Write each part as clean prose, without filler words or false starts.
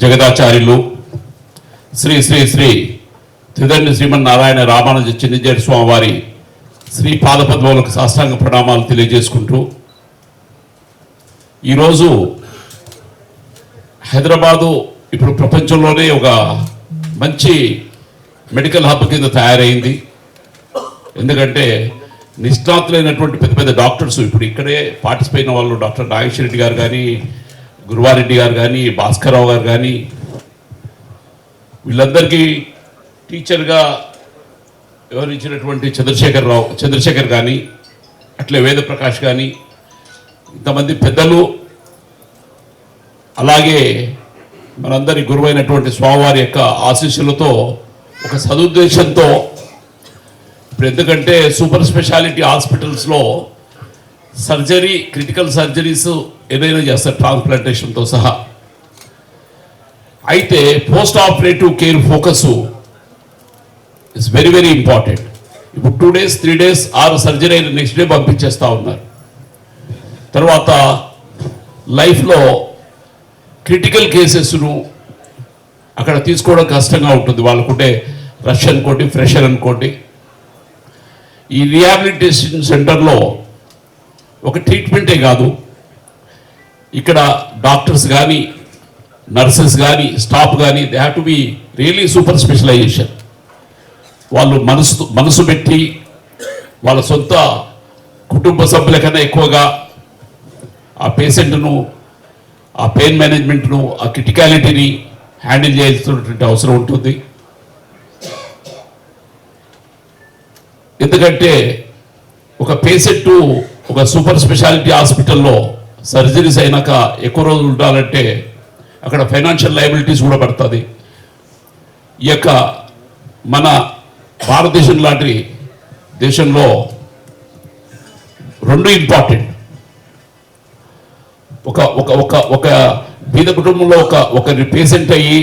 జగదాచార్యులు శ్రీ శ్రీ శ్రీ త్రిదండ్రి శ్రీమన్నారాయణ రామానుజ చిన్నజేటి స్వామి వారి శ్రీ పాదపద్మములకు సాష్టాంగ ప్రణామాలు తెలియజేసుకుంటూ ఈరోజు హైదరాబాదు ఇప్పుడు ప్రపంచంలోనే ఒక మంచి మెడికల్ హబ్ కింద తయారైంది. ఎందుకంటే నిష్ణాతులైనటువంటి పెద్ద పెద్ద డాక్టర్స్ ఇప్పుడు ఇక్కడే పార్టిసిపేట్ అయిన వాళ్ళు డాక్టర్ నాగేశ్వర రెడ్డి గారు కానీ, గురువారెడ్డి గారు కానీ, భాస్కర్రావు గారు కానీ, వీళ్ళందరికీ టీచర్గా వివరించినటువంటి చంద్రశేఖర్ కానీ, అట్లే వేదప్రకాష్ కానీ, ఇంతమంది పెద్దలు, అలాగే మనందరి గురువైనటువంటి స్వామివారి యొక్క ఆశీస్సులతో ఒక సదుద్దేశంతో ఇప్పుడు ఎందుకంటే సూపర్ స్పెషాలిటీ హాస్పిటల్స్లో సర్జరీ, క్రిటికల్ సర్జరీస్ ఏదైనా చేస్తారు ట్రాన్స్ప్లాంటేషన్తో సహా. అయితే post operative care focus it's very very important. ఇప్పుడు 2 days 3 days సర్జరీ అయిన నెక్స్ట్ డే పంపించేస్తూ ఉన్నారు. తర్వాత లైఫ్లో క్రిటికల్ కేసెస్ను అక్కడ తీసుకోవడం కష్టంగా ఉంటుంది. వాళ్ళకుంటే రష్ అనుకోండి, ఫ్రెషర్ అనుకోండి. ఈ రీహాబిలిటేషన్ సెంటర్లో ఒక ట్రీట్మెంటే కాదు, ఇక్కడ డాక్టర్స్ కానీ, నర్సెస్ కానీ, స్టాఫ్ కానీ they have to be really super specialisation. వాళ్ళు మనసు పెట్టి వాళ్ళ సొంత కుటుంబ సభ్యుల కన్నా ఎక్కువగా ఆ పేషెంట్ను, ఆ పెయిన్ మేనేజ్మెంట్ను, ఆ క్రిటికాలిటీని హ్యాండిల్ చేయాల్సినటువంటి అవసరం ఉంటుంది. ఎందుకంటే ఒక పేషెంట్ ఒక సూపర్ స్పెషాలిటీ హాస్పిటల్లో సర్జరీస్ అయినాక ఎక్కువ రోజులు ఉండాలంటే అక్కడ ఫైనాన్షియల్ లయబిలిటీస్ కూడా పడుతుంది. ఈ యొక్క మన భారతదేశం లాంటి దేశంలో రెండు ఇంపార్టెంట్. ఒక ఒక ఒక ఒక బీద కుటుంబంలో ఒకరి పేషెంట్ అయ్యి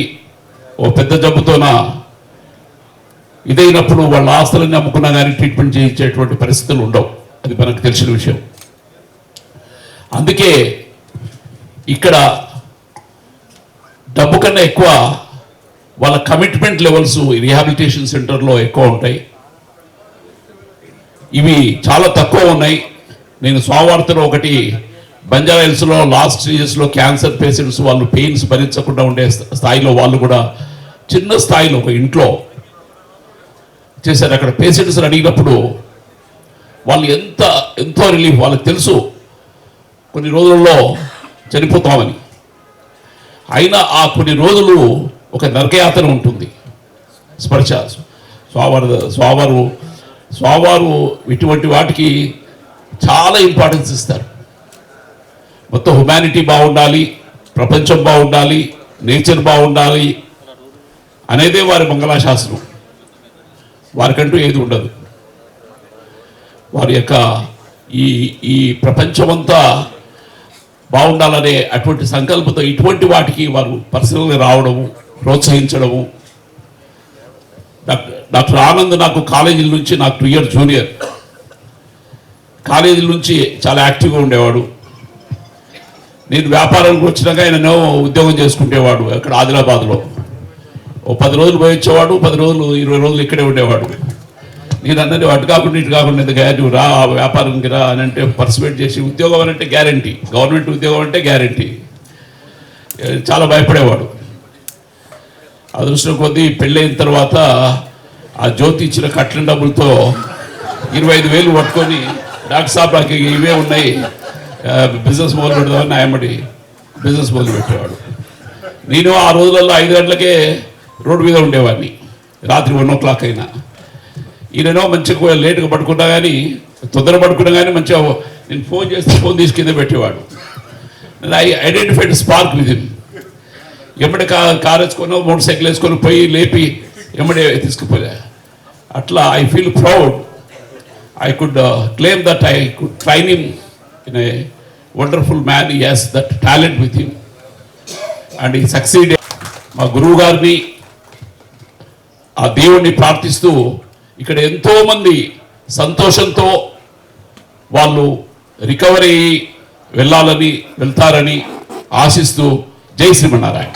ఓ పెద్ద జబ్బుతోన ఇదైనప్పుడు వాళ్ళ ఆస్తులన్నీ అమ్ముకున్నా కానీ ట్రీట్మెంట్ చేయించేటువంటి పరిస్థితులు ఉండవు. అది మనకు తెలిసిన విషయం. అందుకే ఇక్కడ డబ్బు కన్నా ఎక్కువ వాళ్ళ కమిట్మెంట్ లెవెల్స్ రీహాబిలిటేషన్ సెంటర్లో ఎక్కువ ఉంటాయి. ఇవి చాలా తక్కువ ఉన్నాయి. నేను స్వావార్తలో ఒకటి బంజారా హిల్స్లో లాస్ట్ స్టేజెస్లో క్యాన్సర్ పేషెంట్స్ వాళ్ళు పెయిన్స్ భరించకుండా ఉండే స్థాయిలో వాళ్ళు కూడా చిన్న స్థాయిలో ఒక ఇంట్లో చేశారు. అక్కడ పేషెంట్స్ అడిగినప్పుడు వాళ్ళు ఎంతో రిలీఫ్. వాళ్ళకి తెలుసు కొన్ని రోజుల్లో చనిపోతామని, అయినా ఆ కొన్ని రోజులు ఒక నరకయాతన ఉంటుంది. స్పర్శ స్వామివారు ఇటువంటి వాటికి చాలా ఇంపార్టెన్స్ ఇస్తారు. మొత్తం హ్యుమానిటీ బాగుండాలి, ప్రపంచం బాగుండాలి, నేచర్ బాగుండాలి అనేదే వారి మంగళాశాసనం. వారికంటూ ఏది ఉండదు. వారి యొక్క ఈ ప్రపంచమంతా బాగుండాలనే అటువంటి సంకల్పంతో ఇటువంటి వాటికి వారు పర్సనల్గా రావడము, ప్రోత్సహించడము. డాక్టర్ ఆనంద్ నాకు కాలేజీల నుంచి, నాకు 2 years జూనియర్, కాలేజీల నుంచి చాలా యాక్టివ్గా ఉండేవాడు. నేను వ్యాపారానికి వచ్చినాక ఆయన ఉద్యోగం చేసుకుంటేవాడు అక్కడ ఆదిలాబాద్లో. ఓ 10 రోజులు పోయి వచ్చేవాడు, 10 రోజులు 20 రోజులు ఇక్కడే ఉండేవాడు. నేను అన్నది అటు కాకుండా ఇటు కాకుండా నువ్వు రా వ్యాపారానికి రా అని అంటే పర్సువేట్ చేసి, ఉద్యోగం అని అంటే గ్యారంటీ, గవర్నమెంట్ ఉద్యోగం అంటే గ్యారంటీ. చాలా భయపడేవాడు. అదృష్టం కొద్దీ పెళ్ళైన తర్వాత ఆ జ్యోతి ఇచ్చిన కట్టిన డబ్బులతో 25,000 పట్టుకొని డాక్టర్ సాబ్ నాకు ఇవే ఉన్నాయి, బిజినెస్ మొదలు పెడదామని ఆయమ్మడి బిజినెస్ మొదలు పెట్టేవాడు. నేను ఆ రోజులలో 5 గంటలకే రోడ్డు మీద ఉండేవాడిని, రాత్రి 1 o'clock అయినా. ఈయనో మంచిగా లేటుగా పడుకున్నా కానీ, తొందర పడుకున్నా కానీ మంచిగా నేను ఫోన్ చేస్తే ఫోన్ తీసి కింద పెట్టేవాడు. I identified spark with him. ఎమ్మడే కార్ వేసుకొని, మోటార్ సైకిల్ వేసుకొని పోయి లేపి ఎమ్మడే తీసుకుపోయా. అట్లా I feel proud. I could claim that I could train him in a wonderful man. He has that talent with him and he succeeded. మా గురువు గారిని, ఆ దేవుణ్ణి ప్రార్థిస్తూ ఇక్కడ ఎంతోమంది సంతోషంతో వాళ్ళు రికవరీ అయ్యి వెళ్తారని ఆశిస్తూ జై శ్రీమన్నారాయణ.